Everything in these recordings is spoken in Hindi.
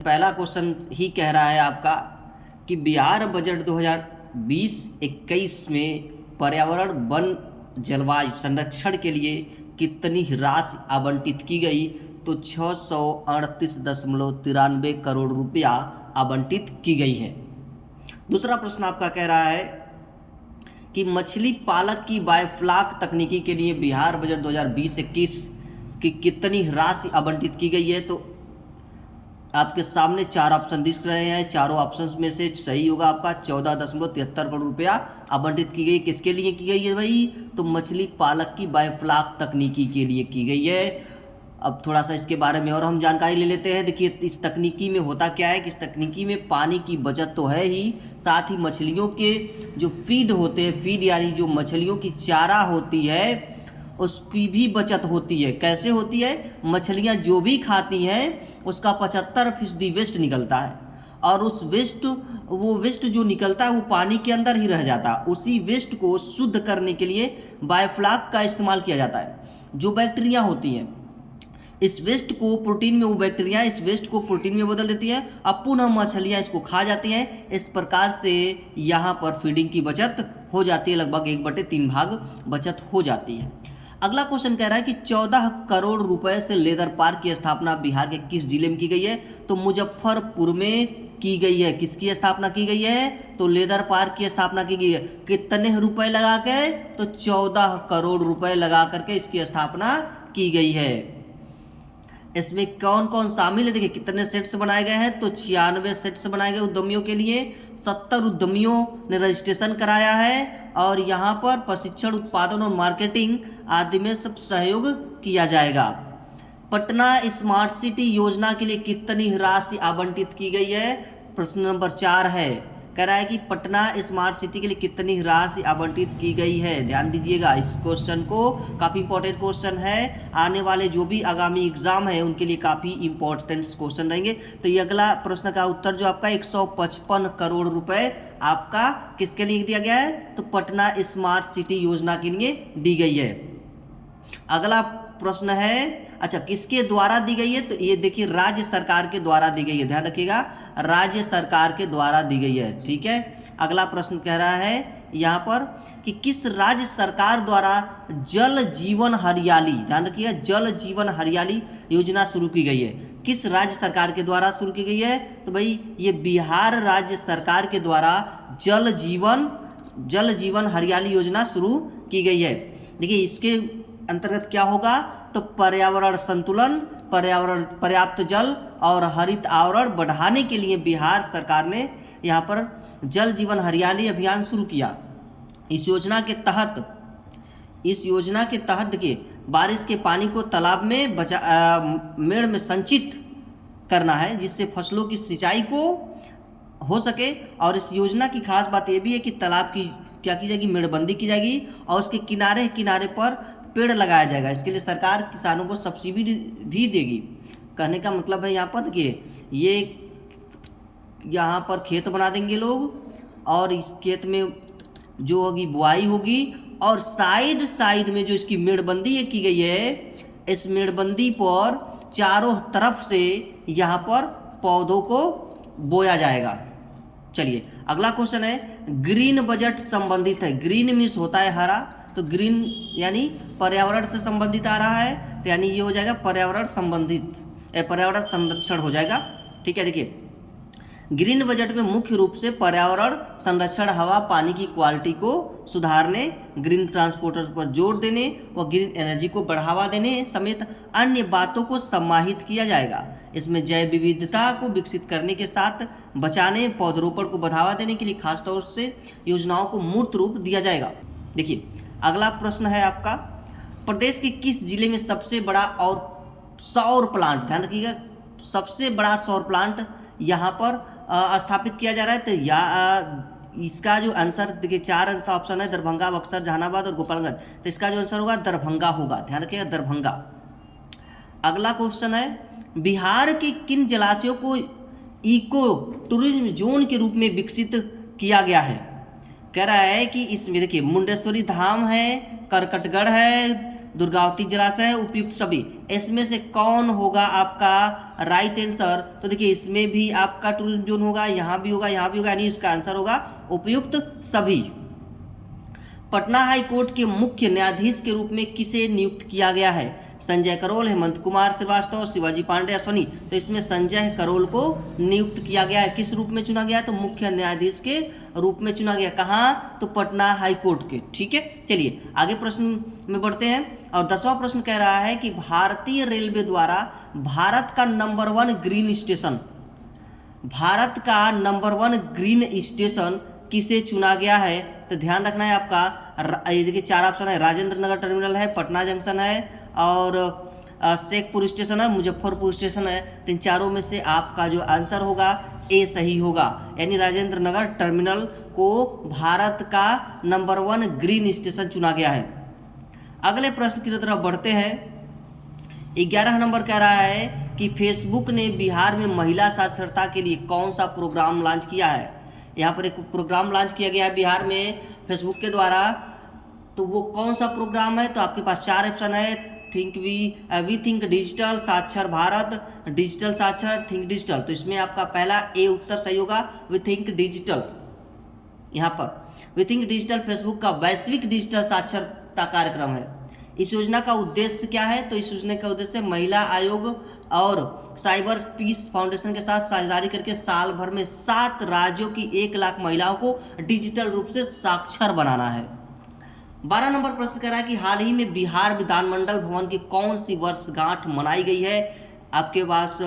पहला क्वेश्चन ही कह रहा है आपका कि बिहार बजट 2020-21 में पर्यावरण वन जलवायु संरक्षण के लिए कितनी राशि आवंटित की गई। तो 638.93 करोड़ रुपया आवंटित की गई है। दूसरा प्रश्न आपका कह रहा है कि मछली पालक की बायोफ्लॉक तकनीकी के लिए बिहार बजट 2020-21 की कितनी राशि आवंटित की गई है। तो आपके सामने चार ऑप्शन दिख रहे हैं, चारों ऑप्शंस में से सही होगा आपका 14.73 करोड़ रुपया आवंटित की गई। किसके लिए की गई है भाई? तो मछली पालक की बायोफ्लॉक तकनीकी के लिए की गई है। अब थोड़ा सा इसके बारे में और हम जानकारी ले लेते हैं। देखिए इस तकनीकी में होता क्या है कि इस तकनीकी में पानी की बचत तो है ही, साथ ही मछलियों के जो फीड होते हैं, फीड यानी जो मछलियों की चारा होती है उसकी भी बचत होती है। कैसे होती है? मछलियाँ जो भी खाती हैं उसका 75% वेस्ट निकलता है और उस वेस्ट जो निकलता है वो पानी के अंदर ही रह जाता है। उसी वेस्ट को शुद्ध करने के लिए बायोफ्लॉक का इस्तेमाल किया जाता है। जो बैक्टीरिया होती हैं इस वेस्ट को प्रोटीन में, वो बैक्टीरिया इस वेस्ट को प्रोटीन में बदल देती हैं, अब पुनः मछलियाँ इसको खा जाती हैं। इस प्रकार से यहाँ पर फीडिंग की बचत हो जाती है, लगभग 1/3 भाग बचत हो जाती है। अगला क्वेश्चन कह रहा है कि 14 करोड़ रुपए से लेदर पार्क की स्थापना बिहार के किस जिले में की गई है। तो मुजफ्फरपुर में की गई है। किसकी स्थापना की गई है? तो लेदर पार्क की स्थापना की गई है। कितने रुपए लगा के? तो 14 करोड़ रुपए लगा करके इसकी स्थापना की गई है। इसमें कौन कौन शामिल है? देखिए कितने सेट्स बनाए गए हैं। तो 96 सेट्स बनाए गए उद्यमियों के लिए। 70 उद्यमियों ने रजिस्ट्रेशन कराया है और यहाँ पर प्रशिक्षण, उत्पादन और मार्केटिंग आदि में सब सहयोग किया जाएगा। पटना स्मार्ट सिटी योजना के लिए कितनी राशि आवंटित की गई है? प्रश्न नंबर 4 है। कह रहा है कि पटना स्मार्ट सिटी के लिए कितनी राशि आवंटित की गई है। ध्यान दीजिएगा इस क्वेश्चन को, काफ़ी इंपॉर्टेंट क्वेश्चन है। आने वाले जो भी आगामी एग्जाम है उनके लिए काफ़ी इंपॉर्टेंट क्वेश्चन रहेंगे। तो ये अगला प्रश्न का उत्तर जो आपका 155 करोड़ रुपए आपका किसके लिए दिया गया है? तो पटना स्मार्ट सिटी योजना के लिए दी गई है। अगला प्रश्न है, अच्छा किसके द्वारा दी गई है? तो ये देखिए राज्य सरकार के द्वारा दी गई है। ध्यान रखिएगा, राज्य सरकार के द्वारा दी गई है। ठीक है। अगला प्रश्न कह रहा है यहाँ पर कि किस राज्य सरकार द्वारा जल जीवन हरियाली, ध्यान रखिएगा, जल जीवन हरियाली योजना शुरू की गई है। किस राज्य सरकार के द्वारा शुरू की गई है? तो भाई ये बिहार राज्य सरकार के द्वारा जल जीवन हरियाली योजना शुरू की गई है। देखिए इसके अंतर्गत क्या होगा? तो पर्यावरण संतुलन, पर्याप्त जल और हरित आवरण बढ़ाने के लिए बिहार सरकार ने यहाँ पर जल जीवन हरियाली अभियान शुरू किया। इस योजना के तहत देखिए बारिश के पानी को तालाब में मेड़ में संचित करना है जिससे फसलों की सिंचाई को हो सके। और इस योजना की खास बात यह भी है कि तालाब की क्या की जाएगी? मेड़बंदी की जाएगी और उसके किनारे किनारे पर पेड़ लगाया जाएगा। इसके लिए सरकार किसानों को सब्सिडी भी देगी। कहने का मतलब है यहाँ पर देखिए ये यहाँ पर खेत बना देंगे लोग और इस खेत में जो होगी बुआई होगी और साइड में जो इसकी मेड़बंदी की गई है, इस मेड़बंदी पर चारों तरफ से यहाँ पर पौधों को बोया जाएगा। चलिए अगला क्वेश्चन है, ग्रीन बजट संबंधित है। ग्रीन मीन्स होता है हरा, तो ग्रीन यानी पर्यावरण से संबंधित आ रहा है, तो यानी ये हो जाएगा पर्यावरण संरक्षण हो जाएगा। ठीक है। देखिए ग्रीन बजट में मुख्य रूप से पर्यावरण संरक्षण, हवा पानी की क्वालिटी को सुधारने, ग्रीन ट्रांसपोर्टर पर जोर देने व ग्रीन एनर्जी को बढ़ावा देने समेत अन्य बातों को समाहित किया जाएगा। इसमें जैव विविधता को विकसित करने के साथ बचाने, पौधरोपण को बढ़ावा देने के लिए खासतौर से योजनाओं को मूर्त रूप दिया जाएगा। देखिए अगला प्रश्न है आपका, प्रदेश के किस जिले में सबसे बड़ा और सौर प्लांट, ध्यान रखिएगा, सबसे बड़ा सौर प्लांट यहाँ पर स्थापित किया जा रहा है? तो इसका जो आंसर देखिए 4 ऑप्शन है, दरभंगा, बक्सर, जहानाबाद और गोपालगंज। तो इसका जो आंसर होगा दरभंगा होगा। ध्यान रखिएगा दरभंगा। अगला क्वेश्चन है, बिहार के किन जलाशयों को इको टूरिज्म जोन के रूप में विकसित किया गया है? कह रहा है कि इसमें देखिए मुंडेश्वरी धाम है, करकटगढ़ है, दुर्गावती जलाशय है, उपयुक्त सभी। इसमें से कौन होगा आपका राइट आंसर? तो देखिए इसमें भी आपका टूरिज्म जोन होगा, यहाँ भी होगा, यहाँ भी होगा, यानी इसका आंसर होगा उपयुक्त सभी। पटना हाई कोर्ट के मुख्य न्यायाधीश के रूप में किसे नियुक्त किया गया है? संजय करोल, हेमंत कुमार श्रीवास्तव, शिवाजी पांडे, अश्वनी। तो इसमें संजय करोल को नियुक्त किया गया है। किस रूप में चुना गया है? तो मुख्य न्यायाधीश के रूप में चुना गया। कहाँ? तो पटना हाई कोर्ट के। ठीक है, चलिए आगे प्रश्न में बढ़ते हैं। और 10वां प्रश्न कह रहा है कि भारतीय रेलवे द्वारा भारत का नंबर 1 ग्रीन स्टेशन, भारत का नंबर 1 ग्रीन स्टेशन किसे चुना गया है? तो ध्यान रखना है आपका, ये देखिए 4 ऑप्शन है, राजेंद्र नगर टर्मिनल है, पटना जंक्शन है, और शेखपुर स्टेशन है, मुजफ्फरपुर स्टेशन है। तो इन चारों में से आपका जो आंसर होगा ए सही होगा, यानी राजेंद्र नगर टर्मिनल को भारत का नंबर 1 ग्रीन स्टेशन चुना गया है। अगले प्रश्न की तरफ बढ़ते हैं। 11 नंबर कह रहा है कि फेसबुक ने बिहार में महिला साक्षरता के लिए कौन सा प्रोग्राम लॉन्च किया है? यहाँ पर एक प्रोग्राम लॉन्च किया गया है बिहार में फेसबुक के द्वारा, तो वो कौन सा प्रोग्राम है? तो आपके पास 4 ऑप्शन है, वी थिंक डिजिटल, साक्षर भारत, डिजिटल साक्षर, थिंक डिजिटल। तो इसमें आपका पहला ए उत्तर सही होगा, वी थिंक डिजिटल। यहाँ पर वी थिंक डिजिटल फेसबुक का वैश्विक डिजिटल साक्षरता कार्यक्रम है। इस योजना का उद्देश्य क्या है? तो इस योजना का उद्देश्य महिला आयोग और साइबर पीस फाउंडेशन के साथ साझेदारी करके साल भर में 7 राज्यों की 1 लाख महिलाओं को डिजिटल रूप से साक्षर बनाना है। 12 नंबर प्रश्न कह रहा है कि हाल ही में बिहार विधानमंडल भवन की कौन सी वर्षगांठ मनाई गई है? आपके पास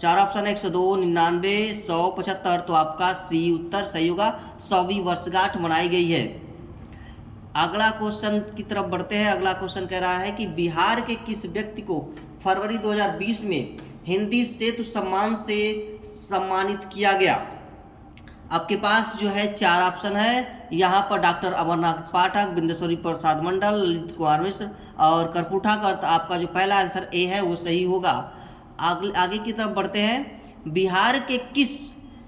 4 ऑप्शन है, 102, 99, 100, 75। तो आपका सी उत्तर सही होगा, 100वीं वर्षगांठ मनाई गई है। अगला क्वेश्चन की तरफ बढ़ते हैं। अगला क्वेश्चन कह रहा है कि बिहार के किस व्यक्ति को फरवरी 2020 में हिंदी सेतु सम्मान से सम्मानित किया गया? आपके पास जो है 4 ऑप्शन है, यहाँ पर डॉक्टर अमरनाथ पाठक, बिंदेश्वरी प्रसाद मंडल, ललित कुमार मिश्र और करपुठा का। तो आपका जो पहला आंसर ए है वो सही होगा। आगे की तरफ बढ़ते हैं। बिहार के किस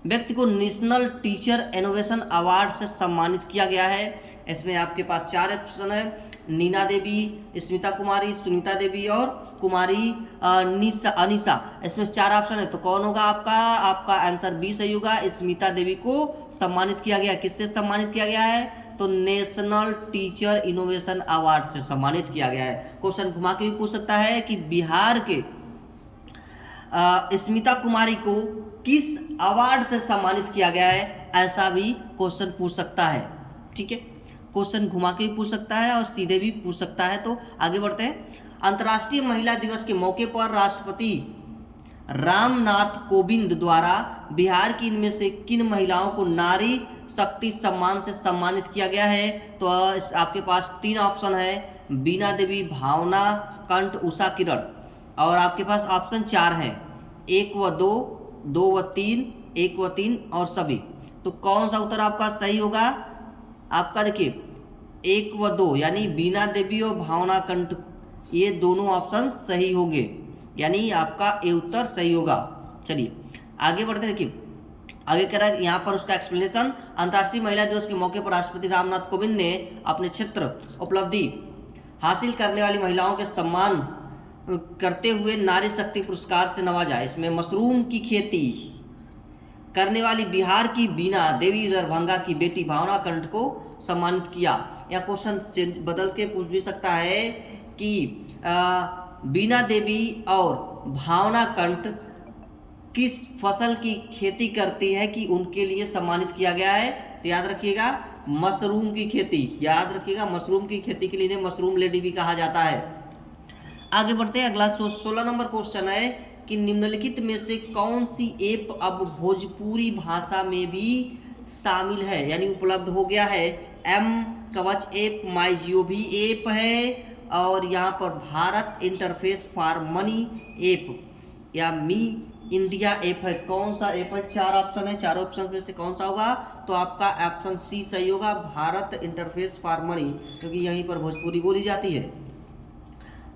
व्यक्ति को नेशनल टीचर इनोवेशन अवार्ड से सम्मानित किया गया है? इसमें आपके पास 4 ऑप्शन है, नीना देवी, स्मिता कुमारी, सुनीता देवी और कुमारी अनीसा। इसमें 4 ऑप्शन है, तो कौन होगा आपका आंसर बी सही होगा। स्मिता देवी को सम्मानित किया गया। किससे सम्मानित किया गया है? तो नेशनल टीचर इनोवेशन अवार्ड से सम्मानित किया गया है। क्वेश्चन घुमा के भी पूछ सकता है कि बिहार के स्मिता कुमारी को किस अवार्ड से सम्मानित किया गया है, ऐसा भी क्वेश्चन पूछ सकता है। ठीक है, क्वेश्चन घुमा के भी पूछ सकता है और सीधे भी पूछ सकता है। तो आगे बढ़ते हैं। अंतर्राष्ट्रीय महिला दिवस के मौके पर राष्ट्रपति रामनाथ कोविंद द्वारा बिहार की इनमें से किन महिलाओं को नारी शक्ति सम्मान से सम्मानित किया गया है? तो आपके पास 3 ऑप्शन है, बीना देवी, भावना कंठ, उषा किरण। और आपके पास ऑप्शन 4 हैं, 1 व 2, 2 व 3, 1 व 3 और सभी। तो कौन सा उत्तर आपका सही होगा? आपका देखिए 1 व 2 यानी बीना देवी और भावना कंठ, ये दोनों ऑप्शन सही होंगे, यानी आपका ए उत्तर सही होगा। चलिए आगे बढ़ते। देखिए आगे कह रहा है यहाँ पर उसका एक्सप्लेनेशन। अंतर्राष्ट्रीय महिला दिवस के मौके पर राष्ट्रपति रामनाथ कोविंद ने अपने क्षेत्र उपलब्धि हासिल करने वाली महिलाओं के सम्मान करते हुए नारी शक्ति पुरस्कार से नवाजा। इसमें मशरूम की खेती करने वाली बिहार की बीना देवी, दरभंगा की बेटी भावना कंठ को सम्मानित किया। या क्वेश्चन बदल के पूछ भी सकता है कि बीना देवी और भावना कंठ किस फसल की खेती करती है कि उनके लिए सम्मानित किया गया है? तो याद रखिएगा मशरूम की खेती, याद रखिएगा मशरूम की खेती के लिए मशरूम लेडी भी कहा जाता है। आगे बढ़ते हैं। अगला 16 नंबर क्वेश्चन है कि निम्नलिखित में से कौन सी ऐप अब भोजपुरी भाषा में भी शामिल है, यानी उपलब्ध हो गया है? एम कवच ऐप, माई जियो भी ऐप है और यहाँ पर Bharat interface for money app या मी इंडिया ऐप है। कौन सा ऐप है? 4 ऑप्शन है, 4 ऑप्शन में से कौन सा होगा? तो आपका ऑप्शन सी सही होगा, भारत इंटरफेस फॉर मनी, क्योंकि यहीं पर भोजपुरी बोली जाती है।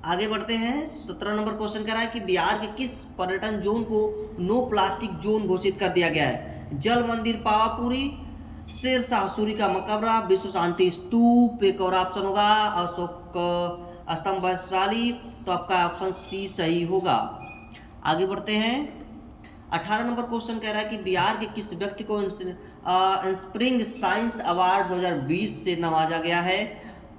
आगे बढ़ते हैं। 17 नंबर क्वेश्चन कह रहा है कि बिहार के किस पर्यटन जोन को नो प्लास्टिक जोन घोषित कर दिया गया है? जल मंदिर पावापुरी, शेर शाह सूरी का मकबरा, विश्व शांति स्तूप, एक और ऑप्शन होगा अशोक स्तंभ वैशाली, तो आपका ऑप्शन सी सही होगा। आगे बढ़ते हैं। 18 नंबर क्वेश्चन कह रहा है कि बिहार के किस व्यक्ति को इंस्प्रिंग साइंस अवार्ड 2020 से नवाजा गया है।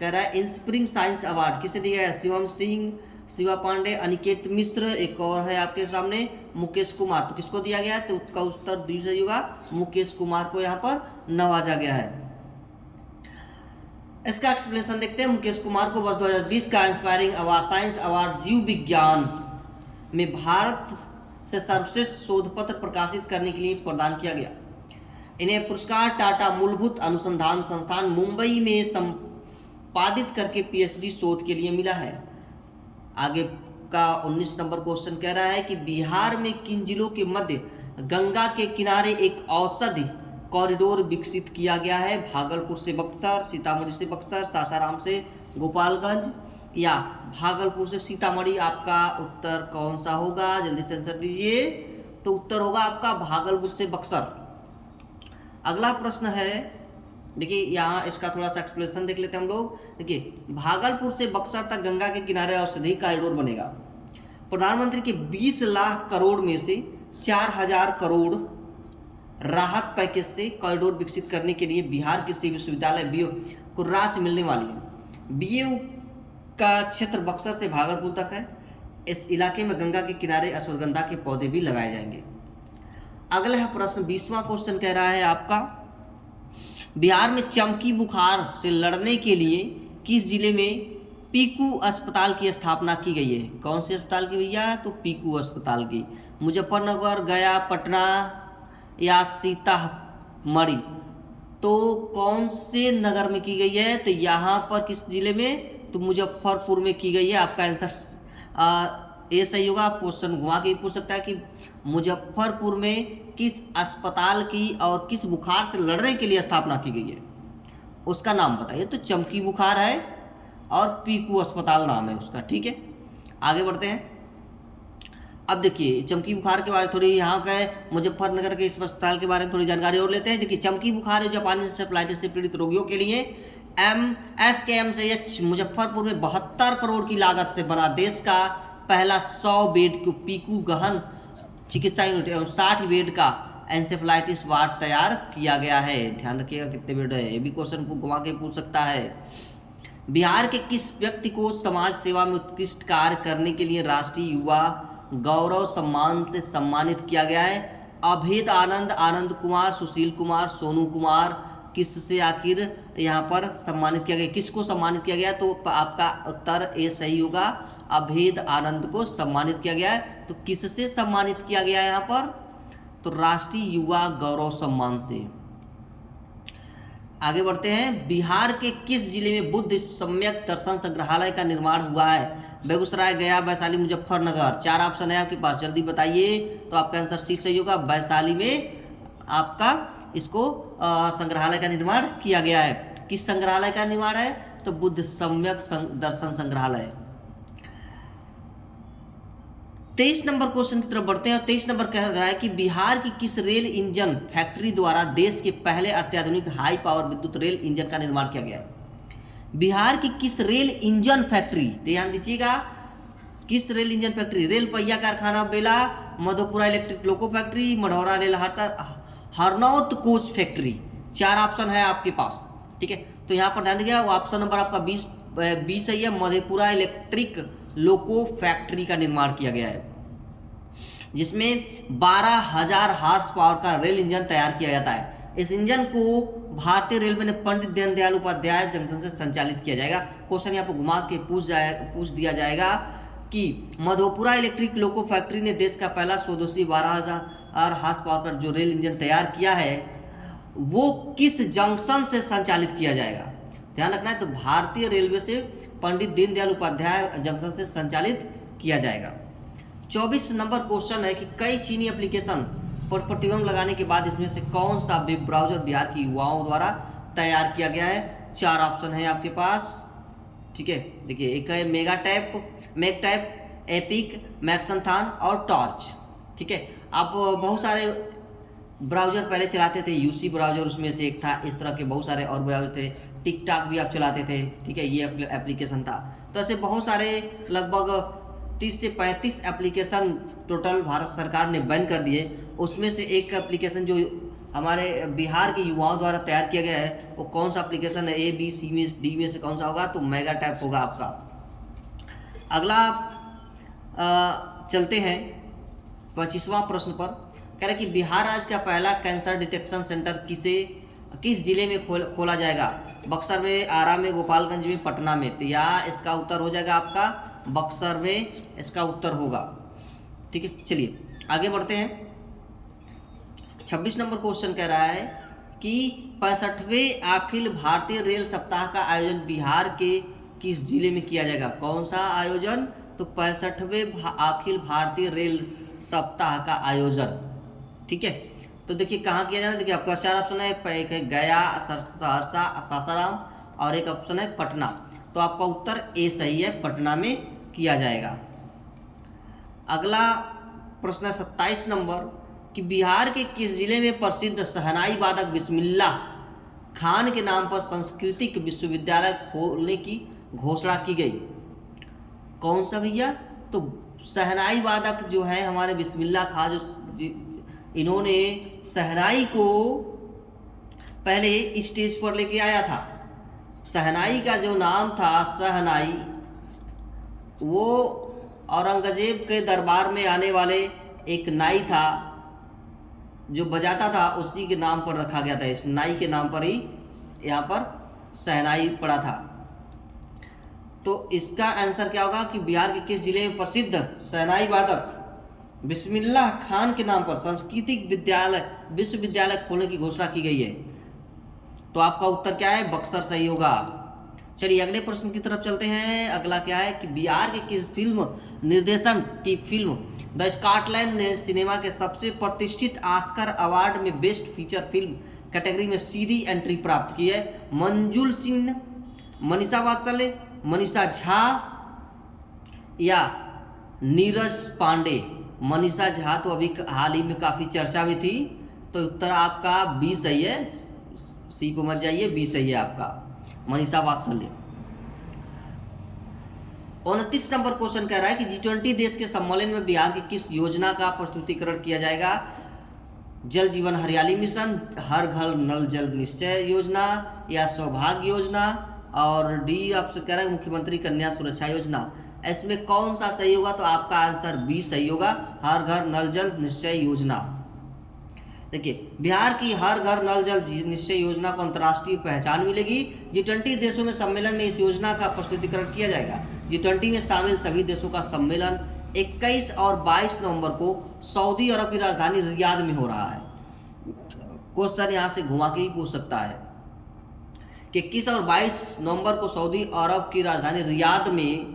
कह रहा है इंस्प्रिंग साइंस अवार्ड किसे दिया है? शिवम सिंह, शिवा पांडे, अनिकेत मिश्र, एक और है आपके सामने मुकेश कुमार। तो किसको दिया गया है? तो उसका उत्तर दीजिए होगा मुकेश कुमार को यहाँ पर नवाजा गया है। इसका एक्सप्लेनेशन देखते हैं। मुकेश कुमार को वर्ष 2020 का इंस्पायरिंग अवार्ड साइंस अवार्ड जीव विज्ञान में भारत से सर्वश्रेष्ठ शोध पत्र प्रकाशित करने के लिए प्रदान किया गया। इन्हें पुरस्कार टाटा मूलभूत अनुसंधान संस्थान मुंबई में संपादित करके पीएचडी शोध के लिए मिला है। आगे का 19 नंबर क्वेश्चन कह रहा है कि बिहार में किन जिलों के मध्य गंगा के किनारे एक औषधि कॉरिडोर विकसित किया गया है? भागलपुर से बक्सर, सीतामढ़ी से बक्सर, सासाराम से गोपालगंज या भागलपुर से सीतामढ़ी। आपका उत्तर कौन सा होगा? जल्दी से आंसर दीजिए। तो उत्तर होगा आपका भागलपुर से बक्सर। अगला प्रश्न है, देखिए यहाँ इसका थोड़ा सा एक्सप्लेनेशन देख लेते हैं हम लोग। देखिए भागलपुर से बक्सर तक गंगा के किनारे औषधि कॉरिडोर बनेगा। प्रधानमंत्री के 20 लाख करोड़ में से 4000 करोड़ राहत पैकेज से कॉरिडोर विकसित करने के लिए बिहार कृषि विश्वविद्यालय बीओ को राशि मिलने वाली है। बीओ का क्षेत्र बक्सर से भागलपुर तक है। इस इलाके में गंगा के किनारे अश्वगंधा के पौधे भी लगाए जाएंगे। अगला है प्रश्न 20वां क्वेश्चन कह रहा है आपका, बिहार में चमकी बुखार से लड़ने के लिए किस जिले में पीकू अस्पताल की स्थापना की गई है? कौन से अस्पताल की भैया? तो पीकू अस्पताल की। मुजफ्फरनगर, गया, पटना या सीतामढ़ी। तो कौन से नगर में की गई है? तो यहाँ पर किस जिले में? तो मुजफ्फरपुर में की गई है। आपका आंसर ये सही होगा। क्वेश्चन घुमा के पूछ सकता है कि मुजफ्फरपुर में किस अस्पताल की और किस बुखार से लड़ने के लिए स्थापना की गई है, उसका नाम बताइए। तो चमकी बुखार है और पीकू अस्पताल नाम है उसका। ठीक है, आगे बढ़ते हैं। अब देखिए चमकी बुखार के बारे में थोड़ी यहाँ का मुजफ्फरनगर के इस अस्पताल के बारे में थोड़ी जानकारी और लेते हैं। देखिए चमकी बुखार है जापानी इंसेफ्लाइटिस से पीड़ित रोगियों के लिए MSKMCH मुजफ्फरपुर में 72 करोड़ की लागत से बना देश का पहला 100 बेड को पीकू गहन चिकित्सा यूनिट एवं 60 बेड का एंसेफ्लाइटिस वार्ड तैयार किया गया है। ध्यान रखिएगा कितने बेड है, ये भी क्वेश्चन को घुमा के पूछ सकता है। बिहार के किस व्यक्ति को समाज सेवा में उत्कृष्ट कार्य करने के लिए राष्ट्रीय युवा गौरव सम्मान से सम्मानित किया गया है? अभेद आनंद, आनंद कुमार, सुशील कुमार, सोनू कुमार। किससे आखिर यहाँ पर सम्मानित किया गया? किसको सम्मानित किया गया? तो आपका उत्तर ए सही होगा, अभेद आनंद को सम्मानित किया गया है। तो किससे सम्मानित किया गया है यहाँ पर? तो राष्ट्रीय युवा गौरव सम्मान से। आगे बढ़ते हैं। बिहार के किस जिले में बुद्ध सम्यक दर्शन संग्रहालय का निर्माण हुआ है? बेगूसराय, गया, वैशाली, मुजफ्फरनगर। 4 ऑप्शन है आपके पास, जल्दी बताइए। तो आपका आंसर सी सही होगा, वैशाली में आपका इसको संग्रहालय का निर्माण किया गया है। किस संग्रहालय का निर्माण है? तो बुद्ध सम्यक दर्शन संग्रहालय। 23 नंबर क्वेश्चन की तरफ बढ़ते हैं। 23 नंबर कह रहा है कि बिहार की किस रेल इंजन फैक्ट्री द्वारा देश के पहले अत्याधुनिक हाई पावर विद्युत रेल इंजन का निर्माण किया गया है? बिहार की किस रेल इंजन फैक्ट्री, ध्यान दीजिएगा, किस रेल इंजन फैक्ट्री? रेल पहिया कारखाना Bela, Madhopura electric loco factory, Marhaura rail Harnaut coach factory. 4 option है आपके पास। ठीक है, तो यहाँ पर ध्यान दीजिएगा, ऑप्शन नंबर आपका 20 सही है। मधेपुरा इलेक्ट्रिक लोको फैक्ट्री का निर्माण किया गया है, जिसमें 12,000 हार्स पावर का रेल इंजन तैयार किया जाता है। इस इंजन को भारतीय रेलवे ने पंडित दीनदयाल उपाध्याय जंक्शन से संचालित किया जाएगा। क्वेश्चन यहाँ पर घुमा के पूछ दिया जाएगा कि मधोपुरा इलेक्ट्रिक लोको फैक्ट्री ने देश का पहला स्वदेशी 12,000 हार्स पावर का जो रेल इंजन तैयार किया है वो किस जंक्शन से संचालित किया जाएगा? ध्यान रखना है, तो भारतीय रेलवे से पंडित दीनदयाल उपाध्याय जंक्शन से संचालित किया जाएगा। 24 नंबर क्वेश्चन है कि कई चीनी एप्लीकेशन पर प्रतिबंध लगाने के बाद इसमें से कौन सा वेब ब्राउजर बिहार के युवाओं द्वारा तैयार किया गया है? 4 ऑप्शन है आपके पास। ठीक है, देखिए एक है मेकटैप, एपिक, मैक्सनथान और टॉर्च। ठीक है, आप बहुत सारे ब्राउज़र पहले चलाते थे, यूसी ब्राउज़र उसमें से एक था, इस तरह के बहुत सारे और ब्राउज़र थे, टिकटॉक भी आप चलाते थे, ठीक है, ये एप्लीकेशन था। तो ऐसे बहुत सारे लगभग 30 से 35 एप्लीकेशन टोटल भारत सरकार ने बैन कर दिए। उसमें से एक एप्लीकेशन जो हमारे बिहार के युवाओं द्वारा तैयार किया गया है, वो कौन सा एप्लीकेशन है, ए बी सी में डी में से कौन सा होगा, तो मेगा टैप होगा आपका। अगला चलते हैं 25वां प्रश्न पर। कह रहे कि बिहार राज्य का पहला कैंसर डिटेक्शन सेंटर किस जिले में खोला जाएगा, बक्सर में, आरा में, गोपालगंज में, पटना में। तो यहाँ इसका उत्तर हो जाएगा आपका बक्सर में, इसका उत्तर होगा, ठीक है। चलिए आगे बढ़ते हैं। 26 नंबर क्वेश्चन कह रहा है कि 65वें अखिल भारतीय रेल सप्ताह का आयोजन बिहार के किस जिले में किया जाएगा, कौन सा आयोजन, तो 65वें अखिल भारतीय रेल सप्ताह का आयोजन, ठीक है। तो देखिए कहाँ किया जाना, देखिए आपका 4 ऑप्शन है, एक है गया, सहरसा, सासाराम और एक ऑप्शन है पटना। तो आपका उत्तर ए सही है, पटना में किया जाएगा। अगला प्रश्न है 27 नंबर कि बिहार के किस जिले में प्रसिद्ध शहनाई वादक बिस्मिल्लाह खान के नाम पर सांस्कृतिक विश्वविद्यालय खोलने की घोषणा की गई, कौन सा भैया, तो शहनाई वादक जो है हमारे बिस्मिल्लाह खान, जो इन्होंने शहनाई को पहले स्टेज पर लेके आया था। शहनाई का जो नाम था शहनाई, वो औरंगजेब के दरबार में आने वाले एक नाई था जो बजाता था, उसी के नाम पर रखा गया था, इस नाई के नाम पर ही यहाँ पर शहनाई पड़ा था। तो इसका आंसर क्या होगा कि बिहार के किस जिले में प्रसिद्ध शहनाई वादक बिस्मिल्लाह खान के नाम पर सांस्कृतिक विश्वविद्यालय खोलने की घोषणा की गई है। तो आपका उत्तर क्या है, बक्सर सही होगा। चलिए अगले प्रश्न की तरफ चलते हैं। अगला क्या है कि बिहार के किस फिल्म निर्देशन की फिल्म द स्कॉटलैंड ने सिनेमा के सबसे प्रतिष्ठित ऑस्कर अवार्ड में बेस्ट फीचर फिल्म कैटेगरी में सीधी एंट्री प्राप्त की है, मंजुल सिंह, मनीषा वात्सल्य, मनीषा झा या नीरज पांडे। मनीषा झा तो अभी हाल ही में काफ़ी चर्चा में थी, तो उत्तर आपका बी सही है, सी को मत जाइए, बी सही है आपका, मनीषा वात्सल्य। 29 नंबर क्वेश्चन कह रहा है कि G20 देश के सम्मेलन में बिहार की किस योजना का प्रस्तुतिकरण किया जाएगा, जल जीवन हरियाली मिशन, हर घर नल जल निश्चय योजना या सौभाग्य योजना, और डी आपसे कह रहा है मुख्यमंत्री कन्या सुरक्षा योजना। इसमें कौन सा सही होगा, तो आपका आंसर बी सही होगा, हर घर नल जल निश्चय योजना। देखिए बिहार की हर घर नल जल निश्चय योजना को अंतर्राष्ट्रीय पहचान मिलेगी। G20 देशों में सम्मेलन में इस योजना का प्रस्तुतिकरण किया जाएगा। G20 में शामिल सभी देशों का सम्मेलन 21 और 22 नवंबर को सऊदी अरब की राजधानी रियाद में हो रहा है। क्वेश्चन यहाँ से घुमा के ही पूछ सकता है कि 21 और 22 नवंबर को सऊदी अरब की राजधानी रियाद में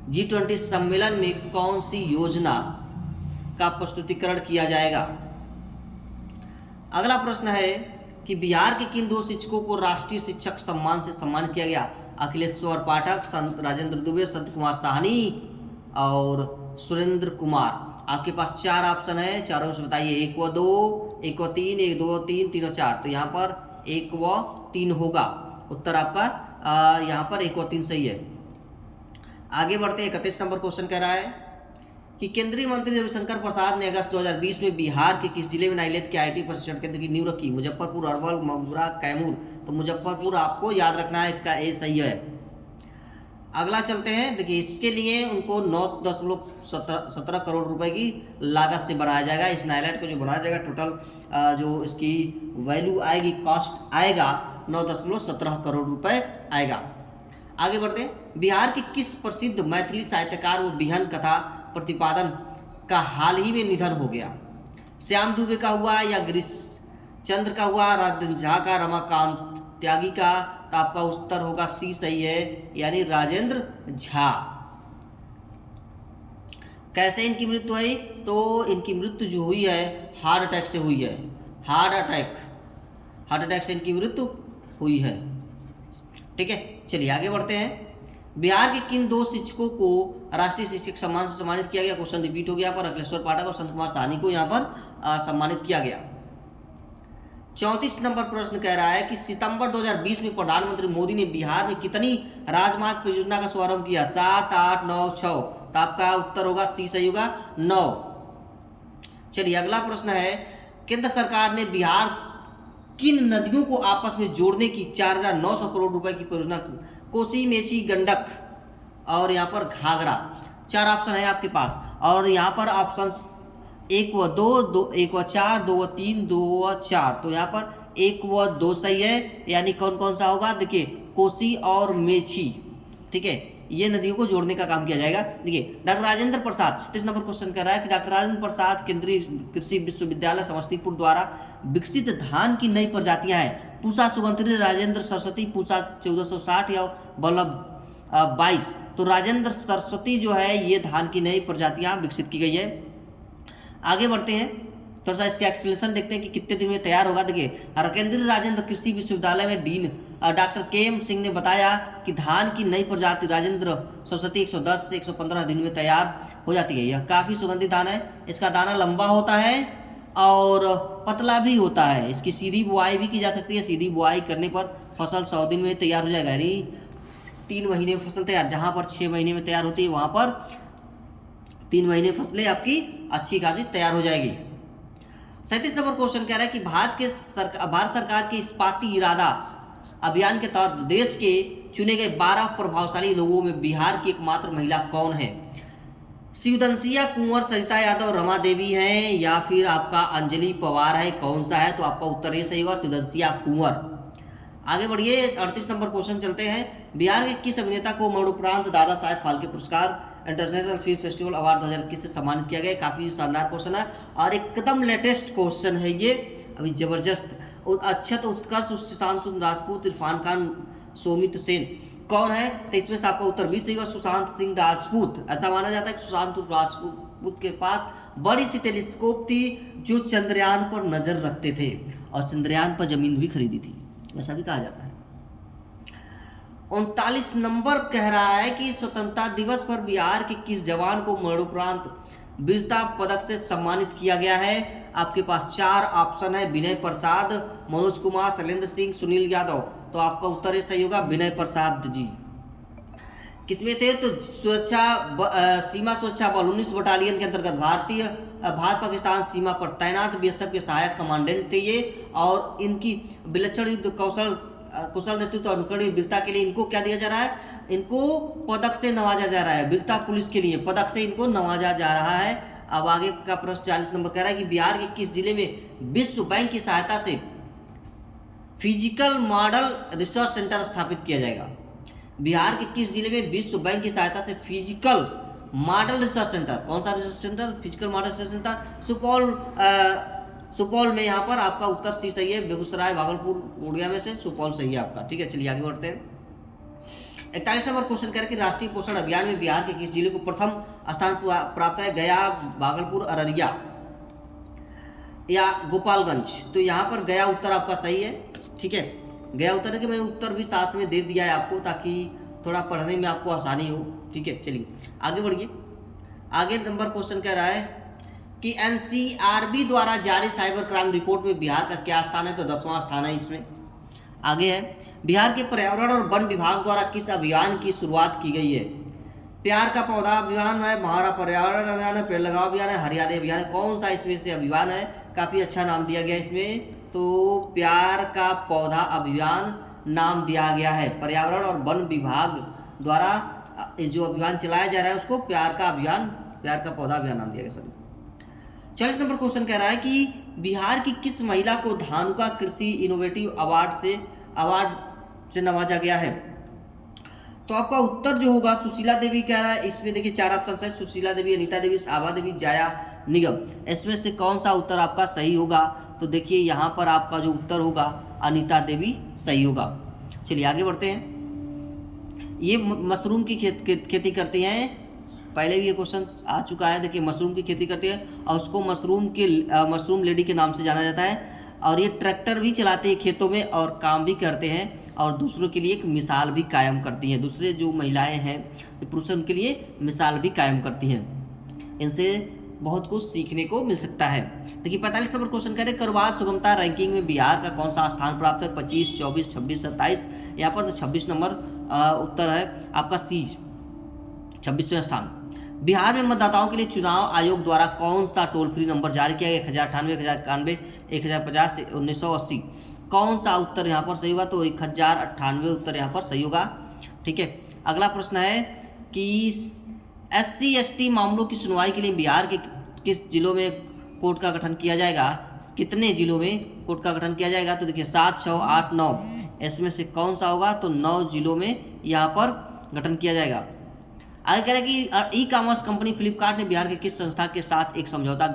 G20 सम्मेलन में कौन सी योजना का प्रस्तुतिकरण किया जाएगा। अगला प्रश्न है कि बिहार के किन 2 शिक्षकों को राष्ट्रीय शिक्षक सम्मान से सम्मानित किया गया, अखिलेश्वर पाठक, संत राजेंद्र दुबे, संत कुमार साहनी और सुरेंद्र कुमार। आपके पास 4 ऑप्शन है, चारों से बताइए, 1 व 2, 1 व 3, 1 2 3, 3 व 4। तो यहाँ पर 1 व 3 होगा, उत्तर आपका यहाँ पर 1 व 3 सही है। आगे बढ़ते हैं। 31 नंबर क्वेश्चन कह रहा है कि केंद्रीय मंत्री रविशंकर प्रसाद ने अगस्त 2020 में बिहार के किस जिले में नाइलेट के आईटी प्रशिक्षण केंद्र की नींव रखी, मुजफ्फरपुर, अरवल, मथुरा, कैमूर। तो मुजफ्फरपुर आपको याद रखना है, इसका ए सही है। अगला चलते हैं। देखिए इसके लिए उनको 9.17 करोड़ रुपए की लागत से बनाया जाएगा। इस नाइलेट को जो बनाया जाएगा, टोटल जो इसकी वैल्यू आएगी, कॉस्ट आएगा 9.17 करोड़ रुपए आएगा। आगे बढ़ते हैं। बिहार के किस प्रसिद्ध मैथिली साहित्यकार व बिहन कथा प्रतिपादन का हाल ही में निधन हो गया, श्याम दुबे का हुआ या गिरीश चंद्र का हुआ, राजेंद्र झा का, रमाकांत त्यागी का। तो आपका उत्तर होगा सी सही है, यानी राजेंद्र झा। कैसे इनकी मृत्यु हुई, तो इनकी मृत्यु जो हुई है हार्ट अटैक से हुई है, हार्ट अटैक से इनकी मृत्यु हुई है, ठीक है। चलिए आगे बढ़ते हैं। बिहार के किन 2 शिक्षकों को राष्ट्रीय शिक्षक सम्मान से सम्मानित किया गया, क्वेश्चन रिपीट हो गया पर अखिलेश्वर पाठक और संत कुमार साहनी को यहाँ पर सम्मानित किया गया। 34 नंबर प्रश्न कह रहा है कि सितंबर 2020 में प्रधानमंत्री मोदी ने बिहार में कितनी राजमार्ग परियोजना का शुभारंभ किया? 7, 8, 9, 6। तो आपका उत्तर होगा सी, सही होगा 9। चलिए अगला प्रश्न है, केंद्र सरकार ने बिहार किन नदियों को आपस में जोड़ने की 4,900 करोड़ रुपए की परियोजना? कोसी, मेची, गंडक और यहाँ पर घाघरा। 4 ऑप्शन है आपके पास और यहाँ पर ऑप्शन 1 व 2, 1 व 4, 2 व 3, 2 व 4। तो यहाँ पर 1 व 2 सही है, यानी कौन कौन सा होगा? देखिए कोसी और मेची, ठीक है, ये नदियों को जोड़ने का काम किया जाएगा। देखिए doctor Rajendra Prasad, 36 number question कर रहा है कि डॉक्टर राजेंद्र प्रसाद केंद्रीय कृषि विश्वविद्यालय समस्तीपुर द्वारा विकसित धान की नई प्रजातियां हैं। पूसा सुगंधित, राजेंद्र सरस्वती, पूसा 1460 या वल्लभ 22। तो राजेंद्र सरस्वती जो है ये धान की नई प्रजातियां विकसित की गई है। आगे बढ़ते हैं, थोड़ा सा इसका एक्सप्लेनेशन देखते हैं कि कितने दिन में तैयार होगा। देखिए केंद्रीय राजेंद्र कृषि विश्वविद्यालय में डीन डॉक्टर के.एम. सिंह ने बताया कि धान की नई प्रजाति राजेंद्र सरस्वती 110 से 115 दिन में तैयार हो जाती है। यह काफ़ी सुगंधित धान है, इसका दाना लंबा होता है और पतला भी होता है। इसकी सीधी बुआई भी की जा सकती है। सीधी बुआई करने पर फसल 100 दिन में तैयार हो जाएगा, यानी 3 महीने में फसल तैयार। जहाँ पर 6 महीने में तैयार होती है वहाँ पर 3 महीने फसलें आपकी अच्छी खासी तैयार हो जाएगी। 37 नंबर क्वेश्चन कह रहा है कि भारत सरकार के इस्पाती इरादा अभियान के तहत देश के चुने गए 12 प्रभावशाली लोगों में बिहार की एकमात्र महिला कौन है? शिवदंसिया कुंवर, सरिता यादव, रमा देवी हैं या फिर आपका अंजलि पवार है? कौन सा है? तो आपका उत्तर ये सही होगा, शिवदंसिया कुंवर। आगे बढ़िए, 38 नंबर क्वेश्चन चलते हैं। बिहार के किस अभिनेता को मरणोपरांत दादा साहेब फाल्के पुरस्कार इंटरनेशनल फिल्म फेस्टिवल अवार्ड 2021 से सम्मानित किया गया? काफ़ी शानदार क्वेश्चन है और एकदम लेटेस्ट क्वेश्चन है ये, अभी जबरदस्त। अक्षत, उत्कर्ष, सुशांत सिंह राजपूत, इरफान खान, सौमित सेन, कौन है? तो इसमें से आपका उत्तर भी सही होगा, सुशांत सिंह राजपूत। ऐसा माना जाता है कि सुशांत राजपूत के पास बड़ी सी टेलीस्कोप थी जो चंद्रयान पर नजर रखते थे और चंद्रयान पर जमीन भी खरीदी थी, ऐसा भी कहा जाता है। 39 नंबर कह रहा है कि स्वतंत्रता दिवस पर बिहार के किस जवान को मरणोपरांत वीरता पदक से सम्मानित किया गया है? आपके पास 4 ऑप्शन है, विनय प्रसाद, मनोज कुमार, शैलेंद्र सिंह, सुनील यादव। तो आपका उत्तर ये सही होगा, विनय प्रसाद जी। किसमें थे? तो सीमा सुरक्षा बल 19 बटालियन के अंतर्गत भारत पाकिस्तान सीमा पर तैनात बीएसएफ के सहायक कमांडेंट थे ये, और इनकी विलक्षण युद्ध कुशल नेतृत्व और अनुकरणीय वीरता के लिए इनको क्या दिया जा रहा है? इनको पदक से नवाजा जा रहा है। वीरता पुलिस के लिए पदक से इनको नवाजा जा रहा है। अब आगे का प्रश्न 40 नंबर कह रहा है कि बिहार के किस जिले में विश्व बैंक की सहायता से फिजिकल मॉडल रिसर्च सेंटर स्थापित किया जाएगा? बिहार के किस जिले में विश्व बैंक की सहायता से फिजिकल मॉडल रिसर्च सेंटर, कौन सा research centre? Physical model research centre Supaul में। यहाँ पर आपका उत्तर सी सही है, बेगूसराय, भागलपुर, उड़िया में से सुपौल सही है आपका, ठीक है। चलिए आगे बढ़ते हैं। 41 नंबर क्वेश्चन कह रहे कि राष्ट्रीय पोषण अभियान में बिहार के किस जिले को प्रथम स्थान प्राप्त है? गया, भागलपुर, अररिया या गोपालगंज? तो यहाँ पर गया उत्तर आपका सही है, ठीक है। गया उत्तर है कि मैंने उत्तर भी साथ में दे दिया है आपको ताकि थोड़ा पढ़ने में आपको आसानी हो, ठीक है। चलिए आगे बढ़िए। आगे नंबर क्वेश्चन कह रहा है कि एनसीआरबी द्वारा जारी साइबर क्राइम रिपोर्ट में बिहार का क्या स्थान है? तो 10वां स्थान है इसमें। आगे है, बिहार के पर्यावरण और वन विभाग द्वारा किस अभियान की शुरुआत की गई है? प्यार का पौधा अभियान है, महारा पर्यावरण अभियान है, पेड़ लगाओ अभियान है, हरियाली अभियान है? कौन सा इसमें से अभियान है? काफ़ी अच्छा नाम दिया गया इसमें, तो प्यार का पौधा अभियान नाम दिया गया है। पर्यावरण और वन विभाग द्वारा जो अभियान चलाया जा रहा है उसको प्यार का पौधा अभियान नाम दिया गया। सर 40 नंबर क्वेश्चन कह रहा है कि बिहार की किस महिला को धानुका कृषि इनोवेटिव अवार्ड से नवाजा गया है? तो आपका उत्तर जो होगा सुशीला देवी कह रहा है। इसमें देखिए 4 ऑप्शन है, सुशीला देवी, अनीता देवी, आभा देवी, जाया निगम। इसमें से कौन सा उत्तर आपका सही होगा? तो देखिए यहाँ पर आपका जो उत्तर होगा अनीता देवी सही होगा। चलिए आगे बढ़ते हैं। ये मशरूम की खेती करती हैं, पहले भी ये क्वेश्चन आ चुका है। देखिए मशरूम की खेती करती है और उसको मशरूम लेडी के नाम से जाना जाता है, और ये ट्रैक्टर भी चलाते हैं खेतों में और काम भी करते हैं और दूसरों के लिए एक मिसाल भी कायम करती हैं। दूसरे जो महिलाएं हैं पुरुष उनके लिए मिसाल भी कायम करती हैं। इनसे बहुत कुछ सीखने को मिल सकता है। देखिए 45 नंबर क्वेश्चन कह रहे हैं कारोबार सुगमता रैंकिंग में बिहार का कौन सा स्थान प्राप्त है? 25, 24, 26, 27। यहाँ पर तो 26 नंबर उत्तर है आपका सी, 26वें स्थान। बिहार में मतदाताओं के लिए चुनाव आयोग द्वारा कौन सा टोल फ्री नंबर जारी किया गया? 1098, 1091, 1050, 1980। कौन सा उत्तर यहाँ पर सही होगा? तो 1098 उत्तर यहाँ पर सही होगा। ठीक है, अगला प्रश्न है कि SC/ST मामलों की सुनवाई के लिए बिहार के किस जिलों में कोर्ट का गठन किया जाएगा? कितने जिलों में कोर्ट का गठन किया जाएगा? तो देखिए 7, 6, 8, 9, इसमें से कौन सा होगा? तो 9 जिलों में यहाँ पर गठन किया जाएगा। आगे कह रहे हैं कि ई-कॉमर्स कंपनी फ्लिपकार्ट ने बिहार के किस संस्था के साथ एक समझौता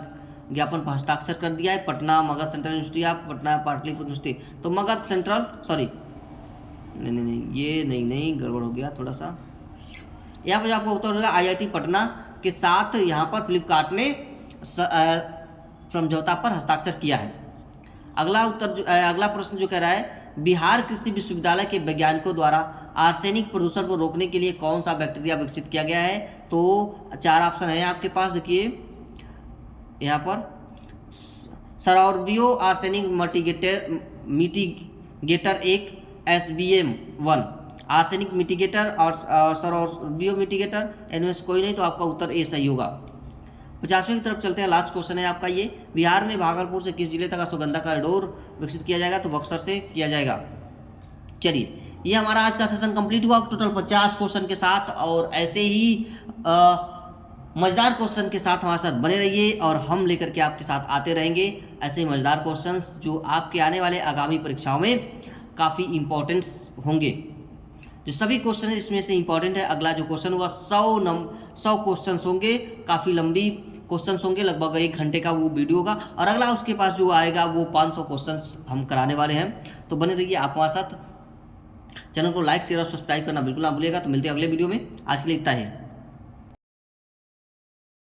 ज्ञापन पर हस्ताक्षर कर दिया है? पटना मगध सेंट्रल यूनिवर्सिटी या पटना पाटलिपुत्र यूनिवर्सिटी? तो मगध सेंट्रल, सॉरी नहीं, ये नहीं गड़बड़ हो गया थोड़ा सा। यहाँ पर आपको उत्तर होगा IIT पटना के साथ यहाँ पर फ्लिपकार्ट ने समझौता पर हस्ताक्षर किया है। अगला प्रश्न जो कह रहा है बिहार कृषि विश्वविद्यालय के वैज्ञानिकों द्वारा आर्सेनिक प्रदूषण को रोकने के लिए कौन सा बैक्टीरिया विकसित किया गया है? तो 4 ऑप्शन है आपके पास। देखिए यहाँ पर सरार्बियो आर्सेनिक मिटिगेटर 1, SBM1 आर्सेनिक मिटिगेटर और सरार्बियो मिटिगेटर, इनमें से कोई नहीं, तो आपका उत्तर ए सही होगा। 50वें की तरफ चलते हैं। लास्ट क्वेश्चन है आपका ये, बिहार में भागलपुर से किस जिले तक असुगंधा कॉरिडोर विकसित किया जाएगा? तो बक्सर से किया जाएगा। चलिए, ये हमारा आज का सेशन कंप्लीट हुआ टोटल 50 क्वेश्चन के साथ, और ऐसे ही मजेदार क्वेश्चन के साथ हमारे साथ बने रहिए और हम लेकर के आपके साथ आते रहेंगे ऐसे ही मजेदार क्वेश्चंस जो आपके आने वाले आगामी परीक्षाओं में काफ़ी इंपॉर्टेंट्स होंगे। जो सभी क्वेश्चन है इसमें से इंपॉर्टेंट है। अगला जो क्वेश्चन होगा 100 क्वेश्चन होंगे, काफ़ी लंबी क्वेश्चन होंगे, लगभग 1 घंटे का वो वीडियो होगा, और अगला उसके पास जो आएगा वो 500 क्वेश्चन हम कराने वाले हैं। तो बने रहिए आप हमारे साथ। चैनल को लाइक शेयर और सब्सक्राइब करना बिल्कुल ना भूलिएगा। तो मिलते हैं अगले वीडियो में। आज के लिए इतना ही।